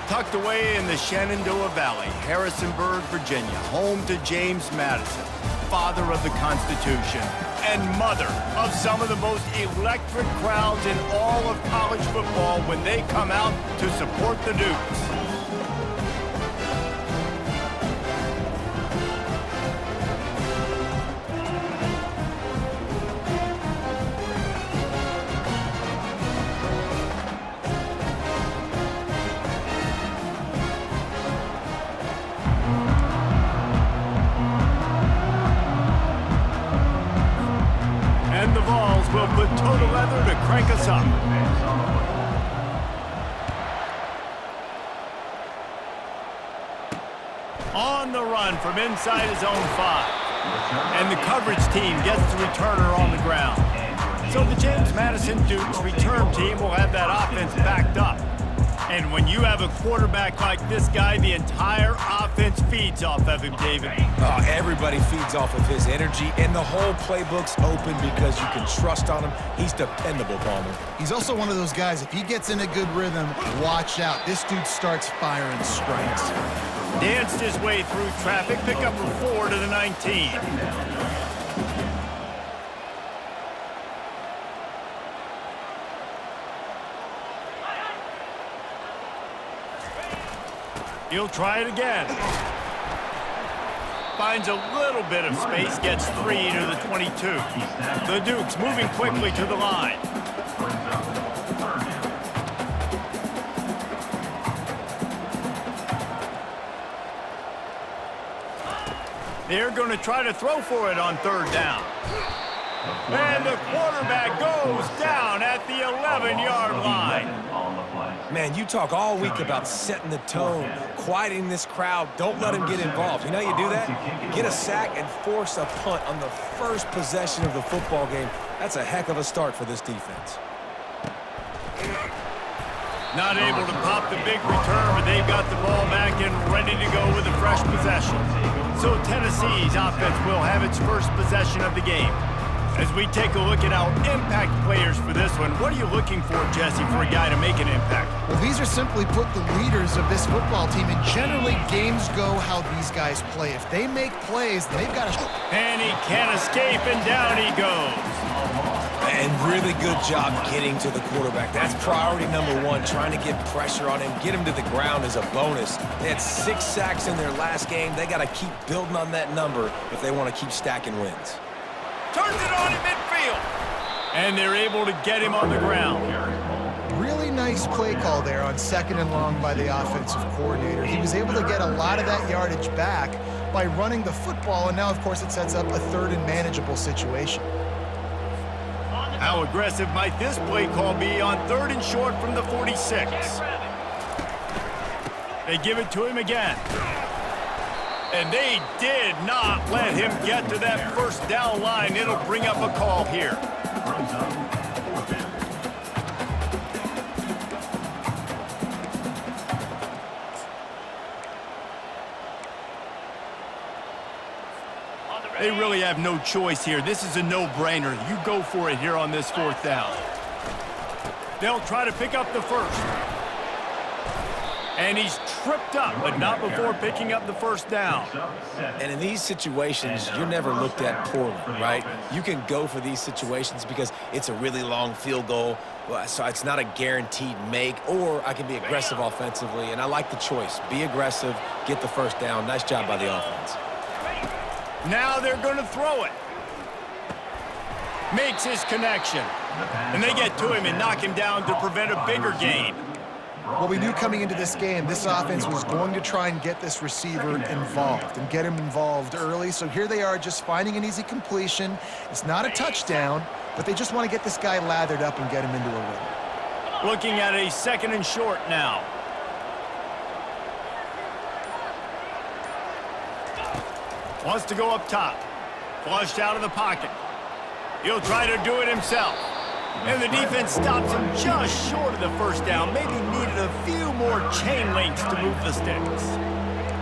Tucked away in the Shenandoah Valley, Harrisonburg, Virginia, home to James Madison, father of the Constitution, and mother of some of the most electric crowds in all of college football when they come out to support the Dukes. The Vols will put total leather to crank us up. On the run from inside his own 5. And the coverage team gets the returner on the ground. So the James Madison Dukes return team will have that offense backed up. And when you have a quarterback like this guy, the entire offense feeds off of him, David. Oh, everybody feeds off of his energy, and the whole playbook's open because you can trust on him. He's dependable, Palmer. He's also one of those guys, if he gets in a good rhythm, watch out. This dude starts firing strikes. Danced his way through traffic, pick up a 4 to the 19. He'll try it again. Finds a little bit of space, gets 3 to the 22. The Dukes moving quickly to the line. They're going to try to throw for it on 3rd down. And the quarterback goes down at the 11-yard line. Man, you talk all week about setting the tone, quieting this crowd. Don't let him get involved. You know how you do that? Get a sack and force a punt on the first possession of the football game. That's a heck of a start for this defense. Not able to pop the big return, but they've got the ball back and ready to go with a fresh possession. So Tennessee's offense will have its first possession of the game. As we take a look at our impact players for this one, what are you looking for, Jesse, for a guy to make an impact? Well, these are simply put the leaders of this football team, and generally games go how these guys play. If they make plays, they've got to... And he can't escape, and down he goes. And really good job getting to the quarterback. That's priority number 1, trying to get pressure on him, get him to the ground as a bonus. They had 6 sacks in their last game. They got to keep building on that number if they want to keep stacking wins. Turns it on in midfield. And they're able to get him on the ground. Really nice play call there on 2nd and long by the offensive coordinator. He was able to get a lot of that yardage back by running the football, and now, of course, it sets up a 3rd and manageable situation. How aggressive might this play call be on 3rd and short from the 46? They give it to him again. And they did not let him get to that 1st down line. It'll bring up a call here. They really have no choice here. This is a no-brainer. You go for it here on this 4th down. They'll try to pick up the 1st. And he's tripped up, but not before picking up the 1st down. And in these situations, you're never looked at poorly, right? You can go for these situations because it's a really long field goal, so it's not a guaranteed make, or I can be aggressive offensively, and I like the choice. Be aggressive, get the 1st down. Nice job by the offense. Now they're going to throw it. Makes his connection. And they get to him and knock him down to prevent a bigger gain. Well, we knew coming into this game, this offense was going to try and get this receiver involved and get him involved early. So here they are just finding an easy completion. It's not a touchdown, but they just want to get this guy lathered up and get him into a rhythm. Looking at a 2nd and short now. Wants to go up top. Flushed out of the pocket. He'll try to do it himself. And the defense stops him just short of the 1st down. Maybe needed a few more chain links to move the sticks.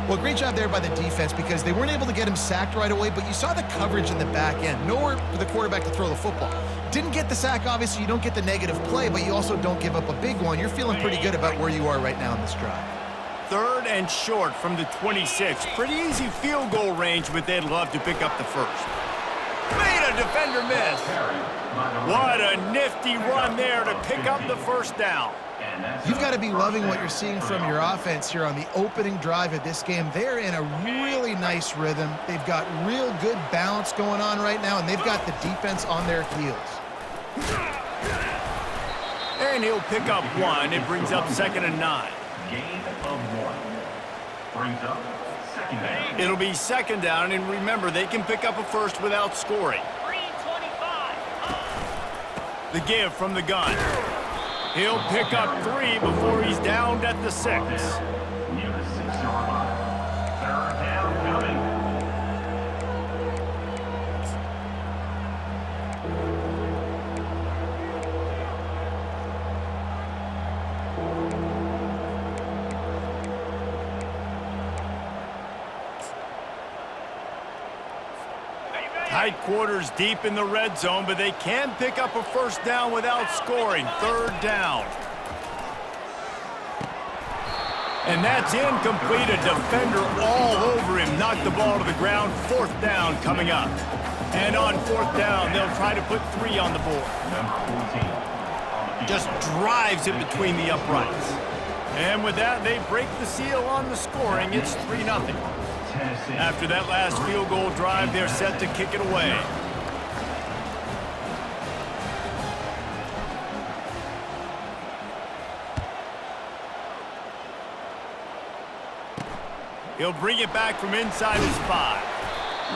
Well, great job there by the defense because they weren't able to get him sacked right away, but you saw the coverage in the back end. Nowhere for the quarterback to throw the football. Didn't get the sack, obviously. You don't get the negative play, but you also don't give up a big one. You're feeling pretty good about where you are right now in this drive. 3rd and short from the 26. Pretty easy field goal range, but they'd love to pick up the first. Made a defender miss. What a nifty run there to pick up the first down. You've got to be loving what you're seeing from your offense here on the opening drive of this game. They're in a really nice rhythm. They've got real good balance going on right now, and they've got the defense on their heels. And he'll pick up 1. It brings up 2nd and 9. Gain of 1. Brings up 2nd down. It'll be 2nd down, and remember, they can pick up a first without scoring. 3:25. The give from the gun. He'll pick up 3 before he's downed at the 6. Near the 6-yard line. 3rd down coming. Tight quarters deep in the red zone, but they can pick up a first down without scoring. 3rd down. And that's incomplete. A defender all over him. Knocked the ball to the ground. 4th down coming up. And on 4th down, they'll try to put 3 on the board. Number 14. Just drives it between the uprights. And with that, they break the seal on the scoring. It's 3-0. After that last field goal drive, they're set to kick it away. He'll bring it back from inside his 5.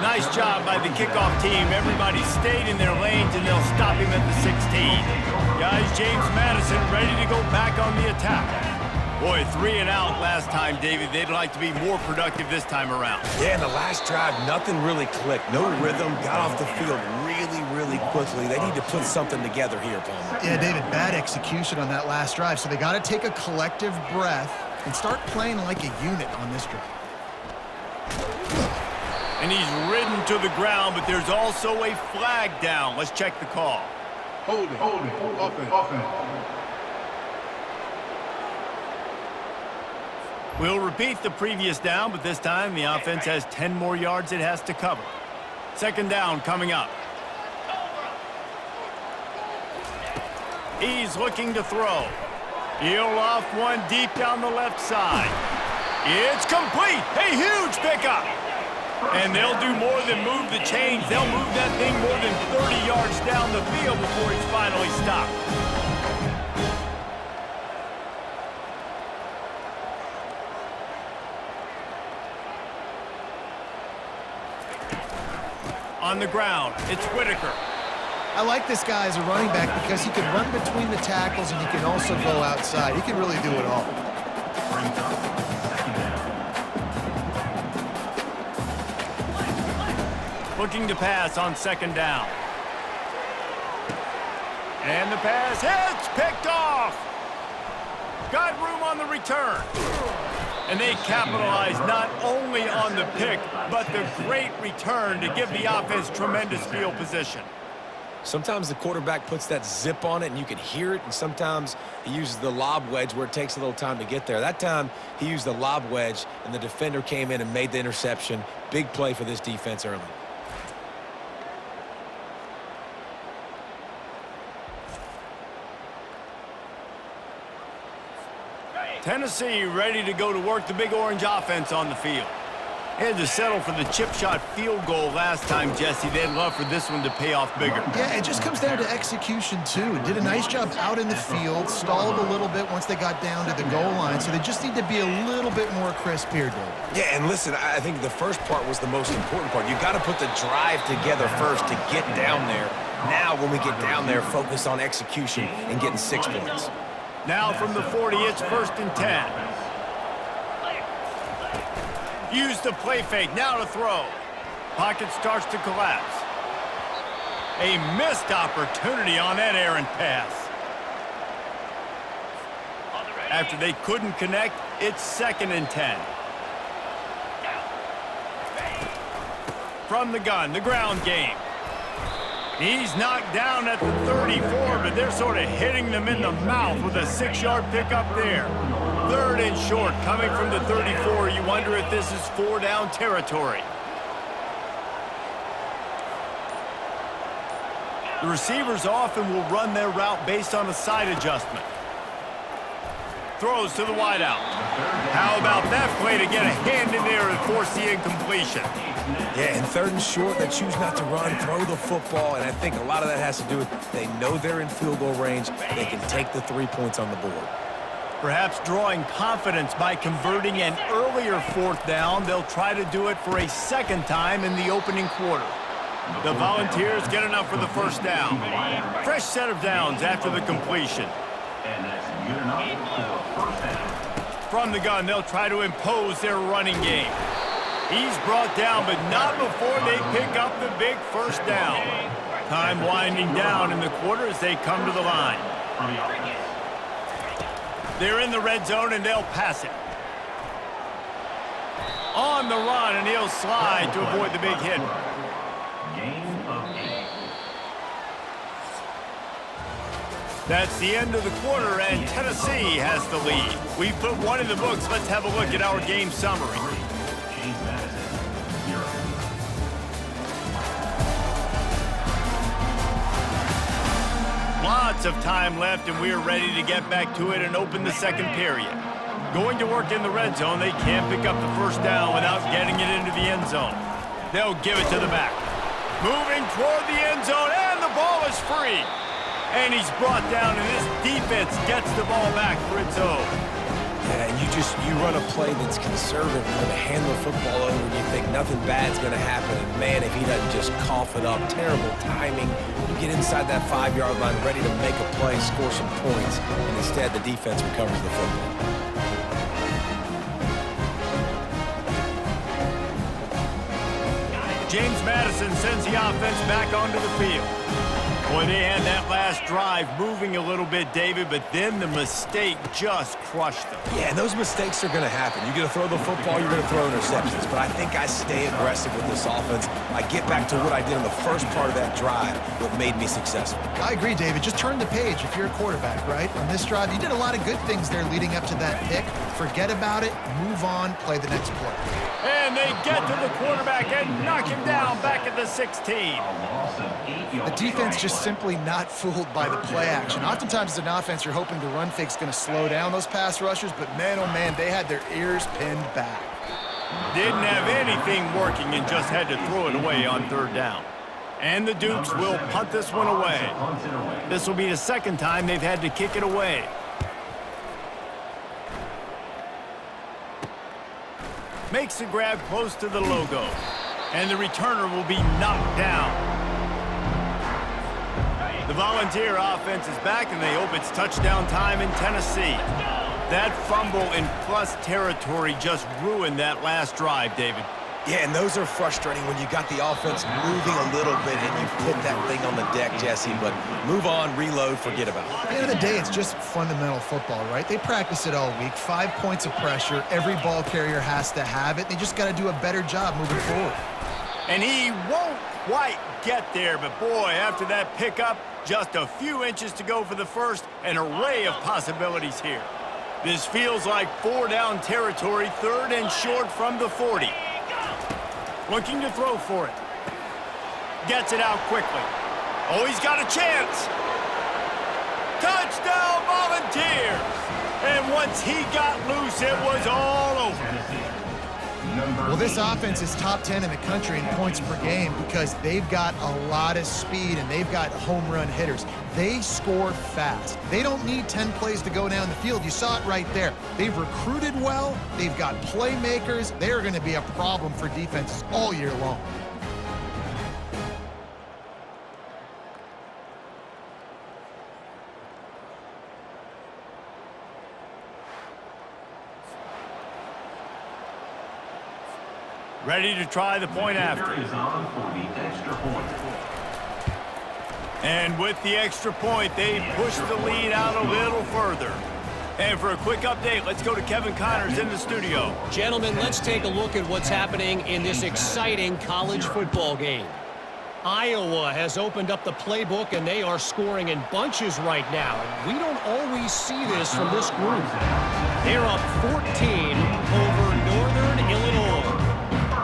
Nice job by the kickoff team. Everybody stayed in their lanes, and they'll stop him at the 16. Guys, James Madison ready to go back on the attack. Boy, 3 and out last time, David. They'd like to be more productive this time around. Yeah, in the last drive, nothing really clicked. No rhythm, got off the field really quickly. They need to put something together here, Palmer. Yeah, David, bad execution on that last drive, so they got to take a collective breath and start playing like a unit on this drive. And he's ridden to the ground, but there's also a flag down. Let's check the call. Hold it. Offense. We'll repeat the previous down, but this time the offense has 10 more yards it has to cover. 2nd down coming up. He's looking to throw. He'll off one deep down the left side. It's complete. A huge pickup. And they'll do more than move the chains. They'll move that thing more than 30 yards down the field before it's finally stopped. On the ground, it's Whitaker. I like this guy as a running back because he can run between the tackles and he can also go outside. He can really do it all. Brings up 2nd down. Looking to pass on 2nd down. And the pass hits, picked off. Got room on the return. And they capitalize not only on the pick, but the great return to give the offense tremendous field position. Sometimes the quarterback puts that zip on it and you can hear it, and sometimes he uses the lob wedge where it takes a little time to get there. That time he used the lob wedge and the defender came in and made the interception. Big play for this defense early. Tennessee ready to go to work the Big Orange offense on the field. They had to settle for the chip shot field goal last time, Jesse. They'd love for this one to pay off bigger. Yeah, it just comes down to execution, too. Did a nice job out in the field, stalled a little bit once they got down to the goal line, so they just need to be a little bit more crisp here, David. Yeah, and listen, I think the first part was the most important part. You got to put the drive together first to get down there. Now, when we get down there, focus on execution and getting 6 points. Now from the 40, it's 1st and 10. Use the play fake, now to throw. Pocket starts to collapse. A missed opportunity on that errant pass. After they couldn't connect, it's 2nd and 10. From the gun, the ground game. He's knocked down at the 34, but they're sort of hitting them in the mouth with a 6-yard pickup there. 3rd and short, coming from the 34. You wonder if this is 4-down territory. The receivers often will run their route based on a side adjustment. Throws to the wideout. How about that play to get a hand in there and force the incompletion? Yeah, and 3rd and short, they choose not to run, throw the football, and I think a lot of that has to do with they know they're in field goal range. They can take the 3 points on the board. Perhaps drawing confidence by converting an earlier 4th down, they'll try to do it for a 2nd time in the opening quarter. The Volunteers get enough for the 1st down. Fresh set of downs after the completion. And that's good enough for 1st down. From the gun, they'll try to impose their running game. He's brought down, but not before they pick up the big 1st down. Time winding down in the quarter as they come to the line. They're in the red zone, and they'll pass it. On the run, and he'll slide to avoid the big hit. Gain of 8. That's the end of the quarter, and Tennessee has the lead. We've put one in the books. Let's have a look at our game summary. James Madison, 0. Lots of time left, and we're ready to get back to it and open the 2nd period. Going to work in the red zone, they can't pick up the 1st down without getting it into the end zone. They'll give it to the back. Moving toward the end zone, and the ball is free. And he's brought down, and this defense gets the ball back for its own. Yeah, and you run a play that's conservative. You're going to hand the football over, and you think nothing bad's going to happen. And, man, if he doesn't just cough it up, terrible timing. You get inside that 5-yard line ready to make a play, score some points, and instead the defense recovers the football. James Madison sends the offense back onto the field. Boy, they had that last drive moving a little bit, David, but then the mistake just crushed them. Yeah, and those mistakes are going to happen. You're going to throw the football, you're going to throw interceptions. But I think I stay aggressive with this offense. I get back to what I did in the first part of that drive, what made me successful. I agree, David. Just turn the page if you're a quarterback, right? On this drive, you did a lot of good things there leading up to that pick. Forget about it, move on, play the next play. And they get to the quarterback and knock him down back at the 16. The defense just simply not fooled by the play action. Oftentimes as an offense, you're hoping the run fake's going to slow down those pass rushers, but man, oh man, they had their ears pinned back. Didn't have anything working and just had to throw it away on 3rd down. And the Dukes will punt this one away. This will be the 2nd time they've had to kick it away. Makes the grab close to the logo. And the returner will be knocked down. The Volunteer offense is back, and they hope it's touchdown time in Tennessee. That fumble in plus territory just ruined that last drive, David. Yeah, and those are frustrating when you got the offense moving a little bit and you put that thing on the deck, Jesse. But move on, reload, forget about it. At the end of the day, it's just fundamental football, right? They practice it all week. 5 points of pressure. Every ball carrier has to have it. They just got to do a better job moving forward. And he won't quite get there, but boy, after that pickup, just a few inches to go for the 1st, an array of possibilities here. This feels like 4-down territory, 3rd and short from the 40. Looking to throw for it. Gets it out quickly. Oh, he's got a chance. Touchdown, Volunteers! And once he got loose, it was all over. Well, this offense is top 10 in the country in points per game because they've got a lot of speed and they've got home run hitters. They score fast. They don't need 10 plays to go down the field. You saw it right there. They've recruited well. They've got playmakers. They're going to be a problem for defenses all year long. Ready to try the point after. And with the extra point, they push the lead out a little further. And for a quick update, let's go to Kevin Connors in the studio. Gentlemen, let's take a look at what's happening in this exciting college football game. Iowa has opened up the playbook, and they are scoring in bunches right now. And we don't always see this from this group. They're up 14 over Northern Illinois.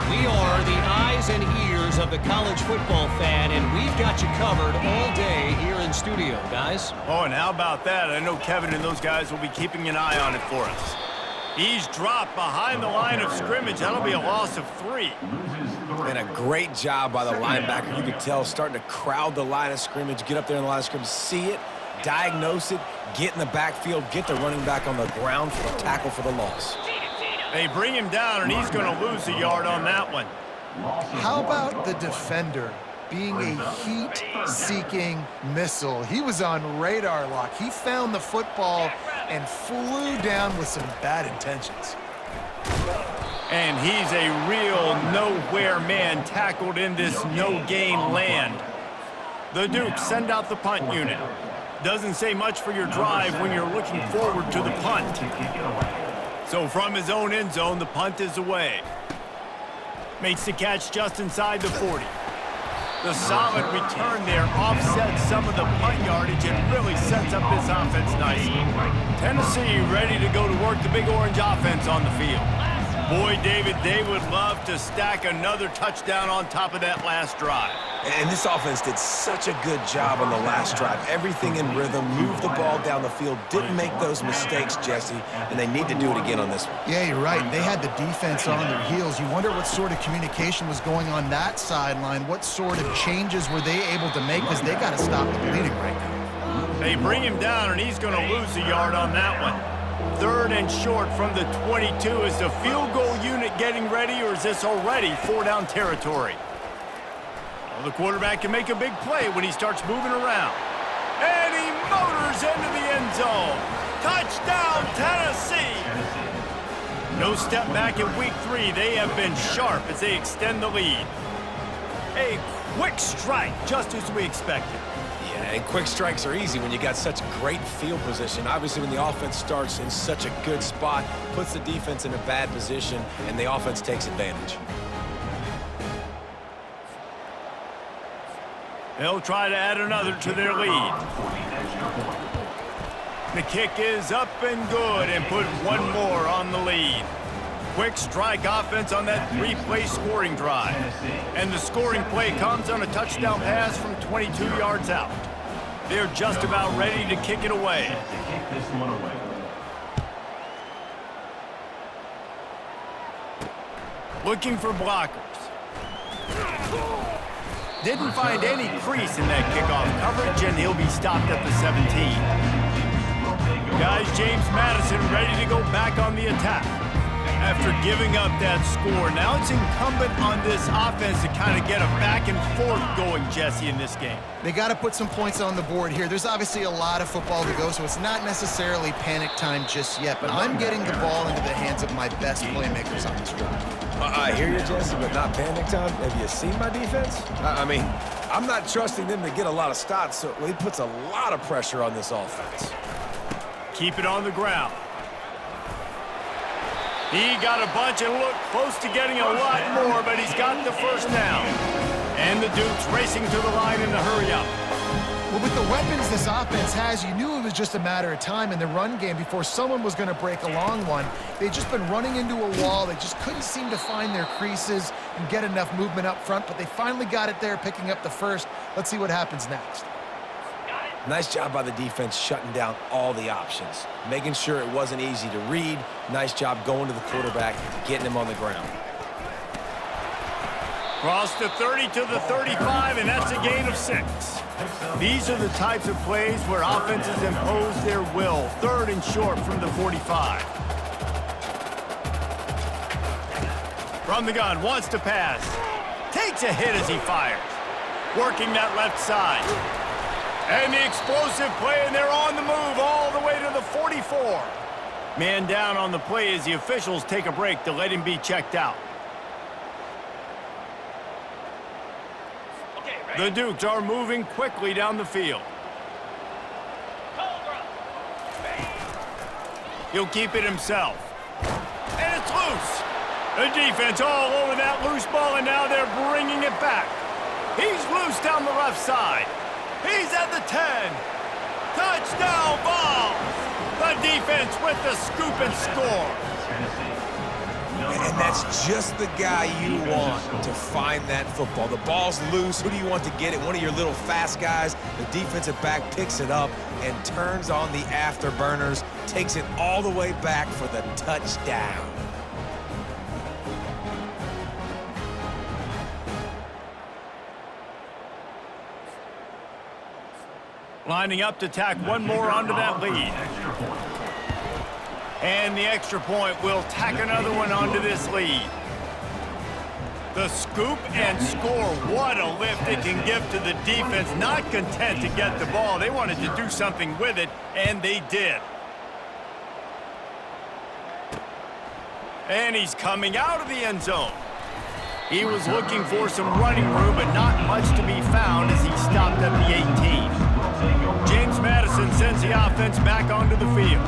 We are the eyes and ears of the college football fan, and we've got you covered all day here in studio, guys. Oh, and how about that? I know Kevin and those guys will be keeping an eye on it for us. He's dropped behind the line of scrimmage. That'll be a loss of 3. And a great job by the linebacker. You could tell starting to crowd the line of scrimmage, get up there in the line of scrimmage, see it, diagnose it, get in the backfield, get the running back on the ground for the tackle for the loss. They bring him down, and he's going to lose a yard on that one. How about the defender being a heat-seeking missile? He was on radar lock. He found the football and flew down with some bad intentions. And he's a real nowhere man tackled in this no-gain land. The Dukes send out the punt unit. Doesn't say much for your drive when you're looking forward to the punt. So from his own end zone, the punt is away. Makes the catch just inside the 40. The solid return there offsets some of the punt yardage and really sets up this offense nicely. Tennessee ready to go to work the Big Orange offense on the field. Boy, David, they would love to stack another touchdown on top of that last drive. And this offense did such a good job on the last drive. Everything in rhythm, moved the ball down the field, didn't make those mistakes, Jesse, and they need to do it again on this one. Yeah, you're right. They had the defense on their heels. You wonder what sort of communication was going on that sideline. What sort of changes were they able to make, because they got to stop the bleeding right now. They bring him down, and he's going to lose a yard on that one. 3rd and short from the 22. Is the field goal unit getting ready, or is this already 4-down territory? Well, the quarterback can make a big play when he starts moving around. And he motors into the end zone. Touchdown, Tennessee! No step back in week 3. They have been sharp as they extend the lead. A quick strike, just as we expected. Yeah, and quick strikes are easy when you got such great field position. Obviously, when the offense starts in such a good spot, puts the defense in a bad position, and the offense takes advantage. They'll try to add another to their lead. The kick is up and good, and put one more on the lead. Quick strike offense on that 3-play scoring drive. And the scoring play comes on a touchdown pass from 22 yards out. They're just about ready to kick it away. Looking for blockers. Didn't find any crease in that kickoff coverage, and he'll be stopped at the 17. Guys, James Madison ready to go back on the attack. After giving up that score, now it's incumbent on this offense to kind of get a back and forth going, Jesse, in this game. They got to put some points on the board here. There's obviously a lot of football to go, so it's not necessarily panic time just yet, but I'm getting the ball into the hands of my best playmakers on this drive. I hear you, Jesse, but not panic time. Have you seen my defense? I mean, I'm not trusting them to get a lot of stops, so he puts a lot of pressure on this offense. Keep it on the ground. He got a bunch and looked close to getting a lot more, but he's got the first down. And the Dukes racing to the line in the hurry-up. Well, with the weapons this offense has, you knew it was just a matter of time in the run game before someone was going to break a long one. They'd just been running into a wall. They just couldn't seem to find their creases and get enough movement up front, but they finally got it there, picking up the first. Let's see what happens next. Nice job by the defense shutting down all the options, making sure it wasn't easy to read. Nice job going to the quarterback, getting him on the ground. Cross the 30 to the 35, and that's a gain of 6. These are the types of plays where offenses impose their will. 3rd and short from the 45. From the gun, wants to pass. Takes a hit as he fires. Working that left side. And the explosive play, and they're on the move all the way to the 44. Man down on the play as the officials take a break to let him be checked out. The Dukes are moving quickly down the field. He'll keep it himself. And it's loose. The defense all over that loose ball, and now they're bringing it back. He's loose down the left side. He's at the 10. Touchdown, Vols! The defense with the scoop and score. And that's just the guy you want to find that football. The ball's loose. Who do you want to get it? One of your little fast guys. The defensive back picks it up and turns on the afterburners, takes it all the way back for the touchdown. Lining up to tack one more onto that lead. And the extra point will tack another one onto this lead. The scoop and score. What a lift it can give to the defense. Not content to get the ball. They wanted to do something with it, and they did. And he's coming out of the end zone. He was looking for some running room, but not much to be found as he stopped at the 18. James Madison sends the offense back onto the field.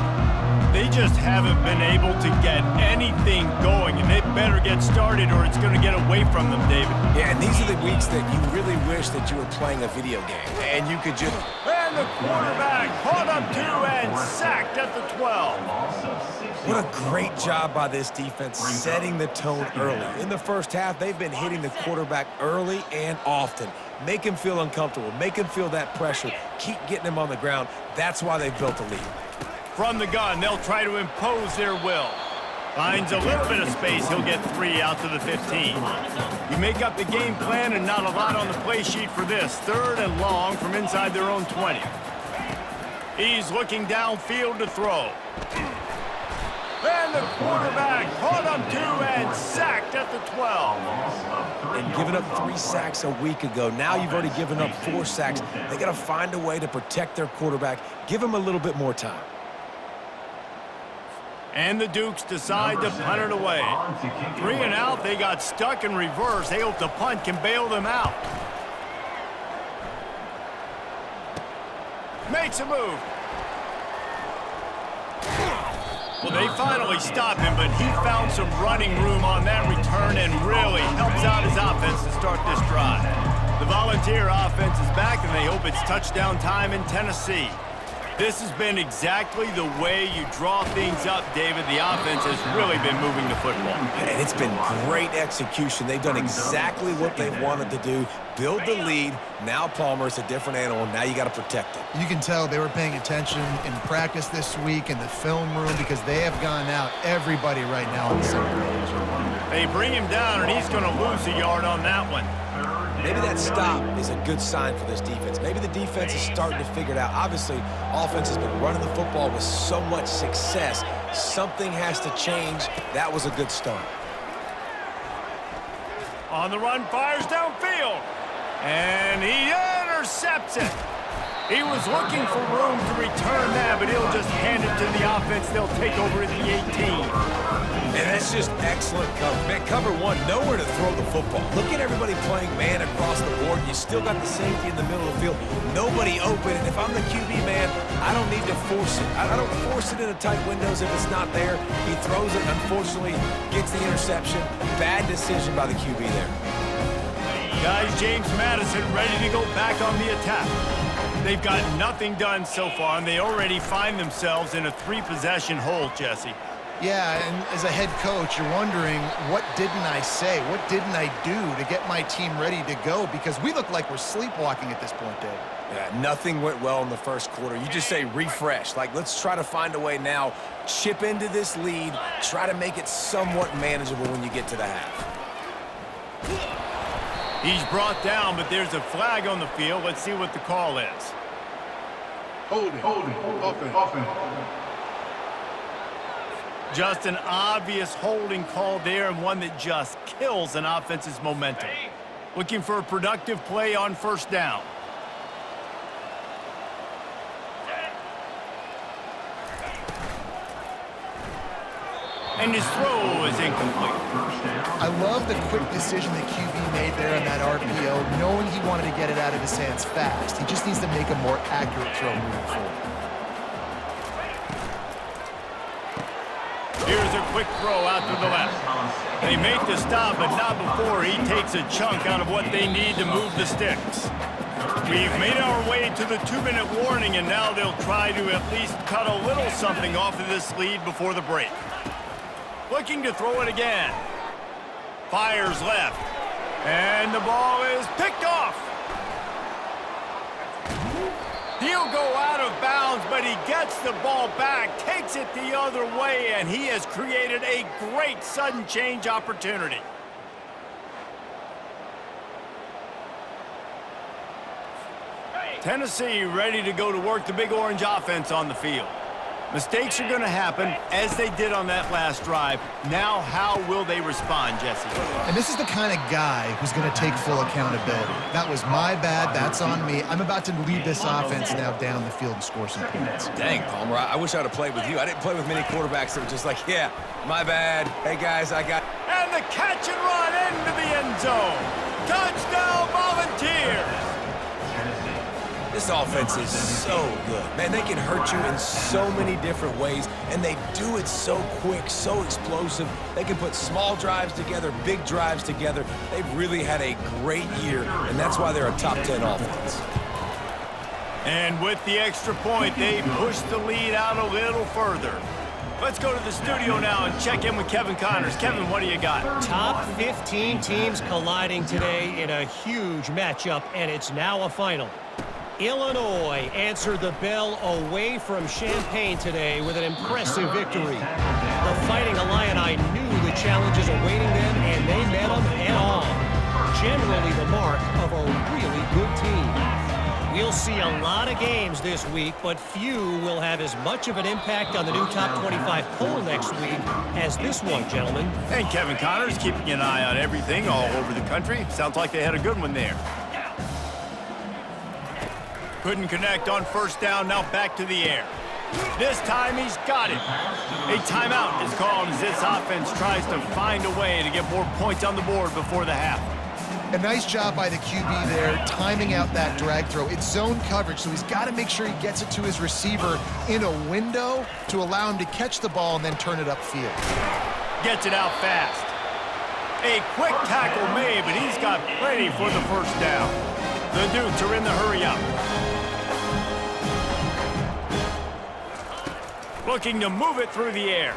They just haven't been able to get anything going, and they better get started or it's going to get away from them, David. Yeah, and these are the weeks that you really wish that you were playing a video game, and you could just... And the quarterback caught up to and sacked at the 12. What a great job by this defense setting the tone early. In the first half, they've been hitting the quarterback early and often. Make him feel uncomfortable. Make him feel that pressure. Keep getting him on the ground. That's why they've built a lead. From the gun, they'll try to impose their will. Finds a little bit of space, he'll get 3 out to the 15. You make up the game plan and not a lot on the play sheet for this. 3rd and long from inside their own 20. He's looking downfield to throw. And the quarterback caught up to and sacked at the 12. And giving up 3 sacks a week ago. Now you've already given up 4 sacks. They got to find a way to protect their quarterback. Give him a little bit more time. And the Dukes decide to punt it away. 3 and out, they got stuck in reverse. They hope the punt can bail them out. Makes a move. Well, they finally stop him, but he found some running room on that return and really helps out his offense to start this drive. The Volunteer offense is back, and they hope it's touchdown time in Tennessee. This has been exactly the way you draw things up, David. The offense has really been moving the football. And it's been great execution. They've done exactly what they wanted to do. Build the lead. Now Palmer's a different animal. Now you got to protect it. You can tell they were paying attention in practice this week in the film room because they have gone out everybody right now on the same page. They bring him down, and he's going to lose a yard on that one. Maybe that stop is a good sign for this defense. Maybe the defense is starting to figure it out. Obviously, offense has been running the football with so much success. Something has to change. That was a good start. On the run, fires downfield. And he intercepts it. He was looking for room to return that, but he'll just hand it to the offense. They'll take over at the 18. And that's just excellent cover. Man, cover one, nowhere to throw the football. Look at everybody playing man across the board. You still got the safety in the middle of the field. Nobody open. And if I'm the QB, man, I don't need to force it. I don't force it into tight windows if it's not there. He throws it, unfortunately, gets the interception. Bad decision by the QB there. Guys, James Madison ready to go back on the attack. They've got nothing done so far, and they already find themselves in a 3-possession hole, Jesse. Yeah, and as a head coach, you're wondering, what didn't I say? What didn't I do to get my team ready to go? Because we look like we're sleepwalking at this point, Dave. Yeah, nothing went well in the first quarter. You just say refresh. Like, let's try to find a way now, chip into this lead, try to make it somewhat manageable when you get to the half. He's brought down, but there's a flag on the field. Let's see what the call is. Holding, offense. Just an obvious holding call there, and one that just kills an offense's momentum. Looking for a productive play on first down. And his throw is incomplete. I love the quick decision that QB made there on that RPO, knowing he wanted to get it out of his hands fast. He just needs to make a more accurate throw moving forward. Here's a quick throw out to the left. They make the stop, but not before he takes a chunk out of what they need to move the sticks. We've made our way to the 2-minute warning, and now they'll try to at least cut a little something off of this lead before the break. Looking to throw it again. Fires left. And the ball is picked off. He'll go out of bounds, but he gets the ball back, takes it the other way, and he has created a great sudden change opportunity. Tennessee ready to go to work the Big Orange offense on the field. Mistakes are going to happen, as they did on that last drive. Now, how will they respond, Jesse? And this is the kind of guy who's going to take full accountability. That was my bad. That's on me. I'm about to lead this offense now down the field and score some points. Dang, Palmer, I wish I would have played with you. I didn't play with many quarterbacks that were just like, yeah, my bad. Hey, guys, I got... And the catch and run into the end zone. Touchdown, Volunteers! This offense is so good. Man, they can hurt you in so many different ways, and they do it so quick, so explosive. They can put small drives together, big drives together. They've really had a great year, and that's why they're a top 10 offense. And with the extra point, they push the lead out a little further. Let's go to the studio now and check in with Kevin Connors. Kevin, what do you got? Top 15 teams colliding today in a huge matchup, and it's now a final. Illinois answered the bell away from Champaign today with an impressive victory. The Fighting Illini knew the challenges awaiting them, and they met them head-on. Generally the mark of a really good team. We'll see a lot of games this week, but few will have as much of an impact on the new Top 25 poll next week as this one, gentlemen. And Kevin Connors keeping an eye on everything all over the country. Sounds like they had a good one there. Couldn't connect on first down, now back to the air. This time he's got it. A timeout is called as this offense tries to find a way to get more points on the board before the half. A nice job by the QB there, timing out that drag throw. It's zone coverage, so he's got to make sure he gets it to his receiver in a window to allow him to catch the ball and then turn it upfield. Gets it out fast. A quick tackle made, but he's got plenty for the first down. The Dukes are in the hurry-up. Looking to move it through the air.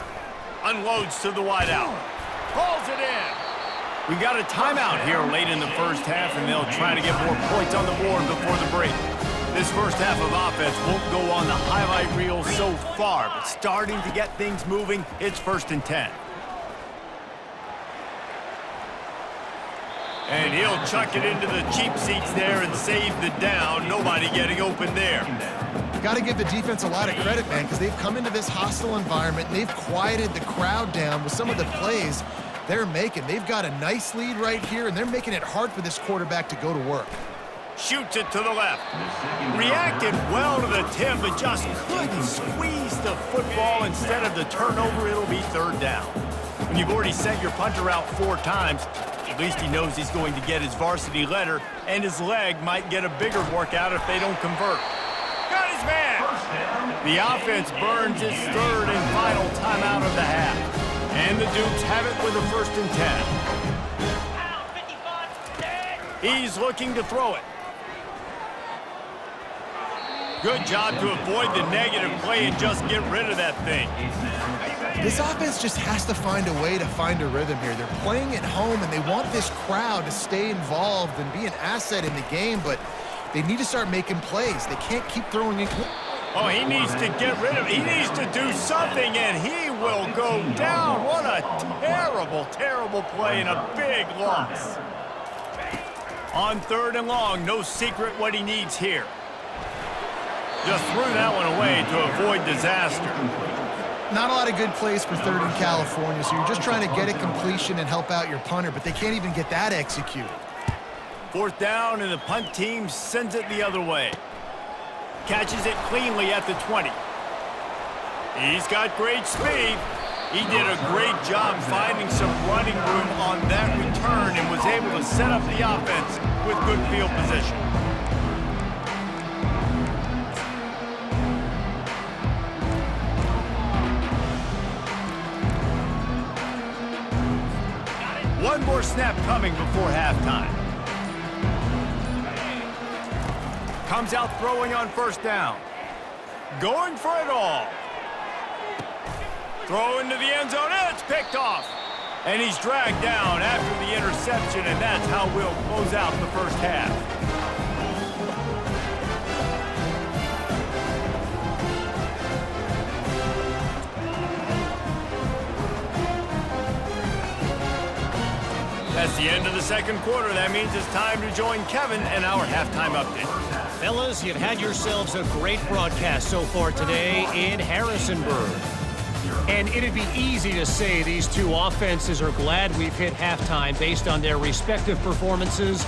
Unloads to the wideout. Pulls it in. We got a timeout here late in the first half, and they'll try to get more points on the board before the break. This first half of offense won't go on the highlight reel so far, but starting to get things moving, it's 1st and 10. And he'll chuck it into the cheap seats there and save the down. Nobody getting open there. Got to give the defense a lot of credit, man, because they've come into this hostile environment. They've quieted the crowd down with some of the plays they're making. They've got a nice lead right here, and they're making it hard for this quarterback to go to work. Shoots it to the left. Reacted well to the tip, but just couldn't squeeze the football. Instead of the turnover, it'll be 3rd down. When you've already sent your punter out 4 times, at least he knows he's going to get his varsity letter, and his leg might get a bigger workout if they don't convert. Got his man. The offense burns its 3rd and final timeout of the half. And the Dukes have it with a 1st and 10. He's looking to throw it. Good job to avoid the negative play and just get rid of that thing. This offense just has to find a way to find a rhythm here. They're playing at home, and they want this crowd to stay involved and be an asset in the game, but they need to start making plays. They can't keep throwing it. Oh, he needs to get rid of it. He needs to do something, and he will go down. What a terrible, terrible play and a big loss. On 3rd and long, no secret what he needs here. Just threw that one away to avoid disaster. Not a lot of good plays for 3rd in California, so you're just trying to get a completion and help out your punter, but they can't even get that executed. 4th down, and the punt team sends it the other way. Catches it cleanly at the 20. He's got great speed. He did a great job finding some running room on that return and was able to set up the offense with good field position. more snap coming before halftime. Comes out throwing on first down. Going for it all. Throw into the end zone, and it's picked off. And he's dragged down after the interception, and that's how we'll close out the first half. That's the end of the second quarter. That means it's time to join Kevin and our halftime update. Fellas, you've had yourselves a great broadcast so far today in Harrisonburg. And it'd be easy to say these two offenses are glad we've hit halftime based on their respective performances.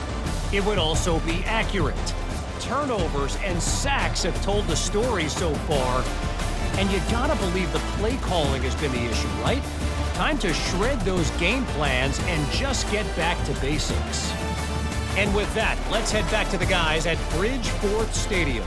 It would also be accurate. Turnovers and sacks have told the story so far. And you gotta believe the play calling has been the issue, right? Time to shred those game plans and just get back to basics. And with that, let's head back to the guys at Bridge Fourth Stadium.